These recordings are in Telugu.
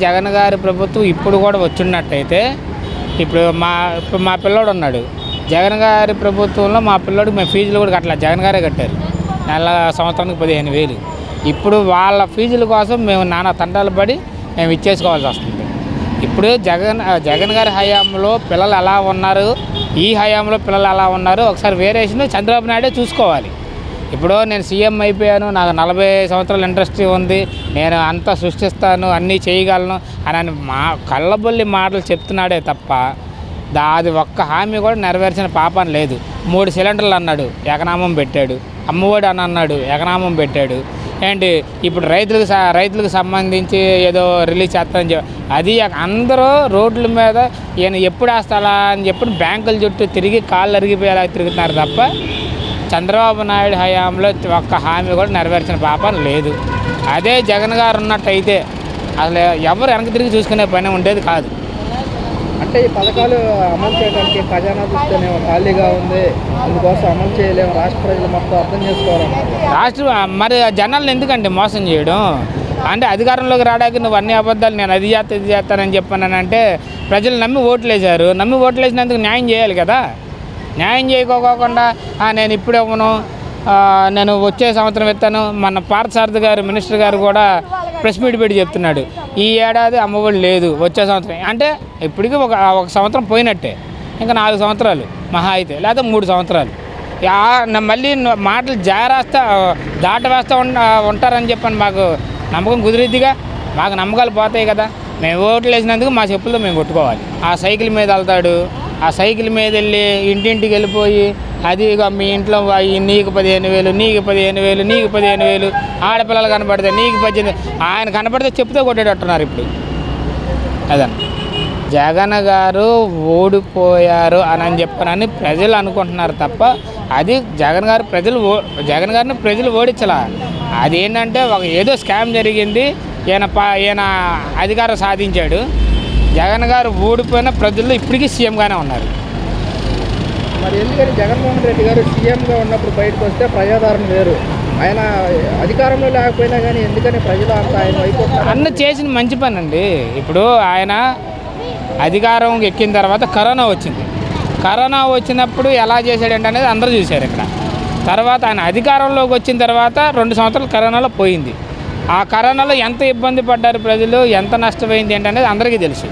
జగన్ గారి ప్రభుత్వం ఇప్పుడు కూడా వచ్చినట్టయితే ఇప్పుడు మా పిల్లోడు ఉన్నాడు. జగన్ గారి ప్రభుత్వంలో మా పిల్లోడికి మేము ఫీజులు కూడా కట్టలేదు, జగన్ గారే కట్టారు. సంవత్సరానికి 15,000. ఇప్పుడు వాళ్ళ ఫీజుల కోసం మేము నానా తంటాలు పడి మేము ఇచ్చేసుకోవాల్సి వస్తుంది. ఇప్పుడు జగన్ గారి హయాంలో పిల్లలు ఎలా ఉన్నారు, ఈ హయాంలో పిల్లలు ఎలా ఉన్నారు ఒకసారి వేరియేషన్ చంద్రబాబు నాయుడే చూసుకోవాలి. ఇప్పుడు నేను సీఎం అయిపోయాను, నాకు 40 సంవత్సరాల ఇండస్ట్రీ ఉంది, నేను అంతా సృష్టిస్తాను, అన్నీ చేయగలను అని కళ్ళబొల్లి మాటలు చెప్తున్నాడే తప్ప అది ఒక్క హామీ కూడా నెరవేర్చిన పాపం లేదు. 3 సిలిండర్లు అన్నాడు, ఎకనామం పెట్టాడు. అమ్మఒడి అని అన్నాడు, ఎకనామం పెట్టాడు. ఏంటి ఇప్పుడు రైతులకు సంబంధించి ఏదో రిలీజ్ చేస్తానని చెప్పి అది అందరూ రోడ్ల మీద ఈయన ఎప్పుడు వేస్తాలా అని చెప్పి బ్యాంకుల చుట్టూ తిరిగి కాళ్ళు అరిగిపోయేలా తిరుగుతున్నారు తప్ప చంద్రబాబు నాయుడు హయాంలో ఒక్క హామీ కూడా నెరవేర్చిన పాపం లేదు. అదే జగన్ గారు ఉన్నట్టయితే అసలు ఎవరు వెనక్కి తిరిగి చూసుకునే పని ఉండేది కాదు. అంటే ఈ పథకాలు అమలు చేయడానికి ఖజానా చూస్తేనే ఖాళీగా ఉంది, అందుకోసం అమలు చేయలేము, రాష్ట్ర ప్రజలు మొత్తం అర్థం చేసుకోవాలి. మరి జనాలను ఎందుకంటే మోసం చేయడం? అంటే అధికారంలోకి రావడానికి నువ్వు అన్ని అబద్ధాలు నేను అది చేస్తానని చెప్పానంటే ప్రజలు నమ్మి ఓట్లు వేశారు. నమ్మి ఓట్లు వేసినందుకు న్యాయం చేయాలి కదా. న్యాయం చేయకోకుండా నేను ఇప్పుడు ఇవ్వను, నేను వచ్చే సంవత్సరం ఇస్తాను. మన పార్థసారథి గారు మినిస్టర్ గారు కూడా ప్రెస్ మీట్ పెట్టి చెప్తున్నాడు, ఈ ఏడాది అమ్మఒడి లేదు, వచ్చే సంవత్సరం. అంటే ఇప్పటికీ ఒక సంవత్సరం పోయినట్టే, ఇంకా 4 సంవత్సరాలు మహా అయితే, లేకపోతే 3 సంవత్సరాలు. మళ్ళీ మాటలు దాట వేస్తూ ఉంటారని చెప్పని మాకు నమ్మకం కుదిరిద్దిగా. మాకు నమ్మకాలు పోతాయి కదా. మేము ఓట్లు వేసినందుకు మా చెప్పులతో మేము కొట్టుకోవాలి. ఆ సైకిల్ మీద వెళ్తాడు, ఆ సైకిల్ మీద వెళ్ళి ఇంటింటికి వెళ్ళిపోయి అది మీ ఇంట్లో నీకు 15,000, నీకు 15,000, నీకు 15,000, ఆడపిల్లలు కనపడితే నీకు 18,000, ఆయన కనపడితే చెప్తే కొట్టేటట్టున్నారు ఇప్పుడు. అదన్న జగన్ గారు ఓడిపోయారు అని చెప్పనని ప్రజలు అనుకుంటున్నారు తప్ప అది జగన్ గారిని ప్రజలు ఓడించలా. అదేంటంటే ఏదో స్కామ్ జరిగింది, ఈయన అధికారం సాధించాడు. జగన్ గారు ఓడిపోయిన ప్రజల్లో ఇప్పటికీ సీఎంగానే ఉన్నారు. మరి ఎందుకని జగన్మోహన్ రెడ్డి గారు సీఎంగా ఉన్నప్పుడు బయటకు వస్తే ప్రజాదరణ వేరు, ఆయన అధికారంలో లేకపోయినా కానీ ఎందుకని ప్రజలు అంతా ఆయన వైపు అన్న చేసిన మంచి పని అండి. ఇప్పుడు ఆయన అధికారం ఎక్కిన తర్వాత కరోనా వచ్చింది. కరోనా వచ్చినప్పుడు ఎలా చేశాడంటే అనేది అందరూ చూశారు ఇక్కడ. తర్వాత ఆయన అధికారంలోకి వచ్చిన తర్వాత 2 సంవత్సరాలు కరోనాలో పోయింది. ఆ కరోనాలో ఎంత ఇబ్బంది పడ్డారు ప్రజలు, ఎంత నష్టపోయింది ఏంటనేది అందరికీ తెలుసు.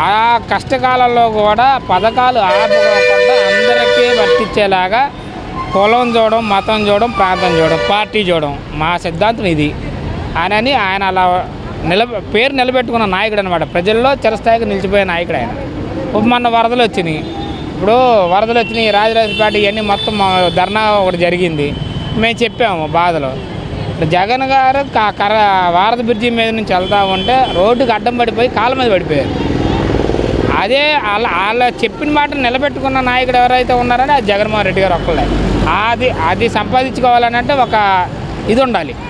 ఆ కష్టకాలంలో కూడా పథకాలు ఆపకుండా అందరికీ వర్తించేలాగా కులం చూడడం, మతం చూడడం, ప్రాంతం చూడడం, పార్టీ చూడడం మా సిద్ధాంతం ఇది అని ఆయన అలా పేరు నిలబెట్టుకున్న నాయకుడు అనమాట. ప్రజల్లో చిరస్థాయిగా నిలిచిపోయే నాయకుడు ఆయన. మొన్న వరదలు వచ్చినాయి, రాజరాజపేట ఇవన్నీ మొత్తం ధర్నా ఒకటి జరిగింది. మేము చెప్పాము బాధలు. జగన్ గారు వారధి బ్రిడ్జి మీద నుంచి వెళ్తూ ఉంటే రోడ్డుకి అడ్డం పడిపోయి కాళ్ళ మీద పడిపోయారు. అదే వాళ్ళ చెప్పిన మాట నిలబెట్టుకున్న నాయకుడు ఎవరైతే ఉన్నారని అది జగన్మోహన్ రెడ్డి గారు ఒక్కలే. అది సంపాదించుకోవాలని అంటే ఒక ఇది ఉండాలి.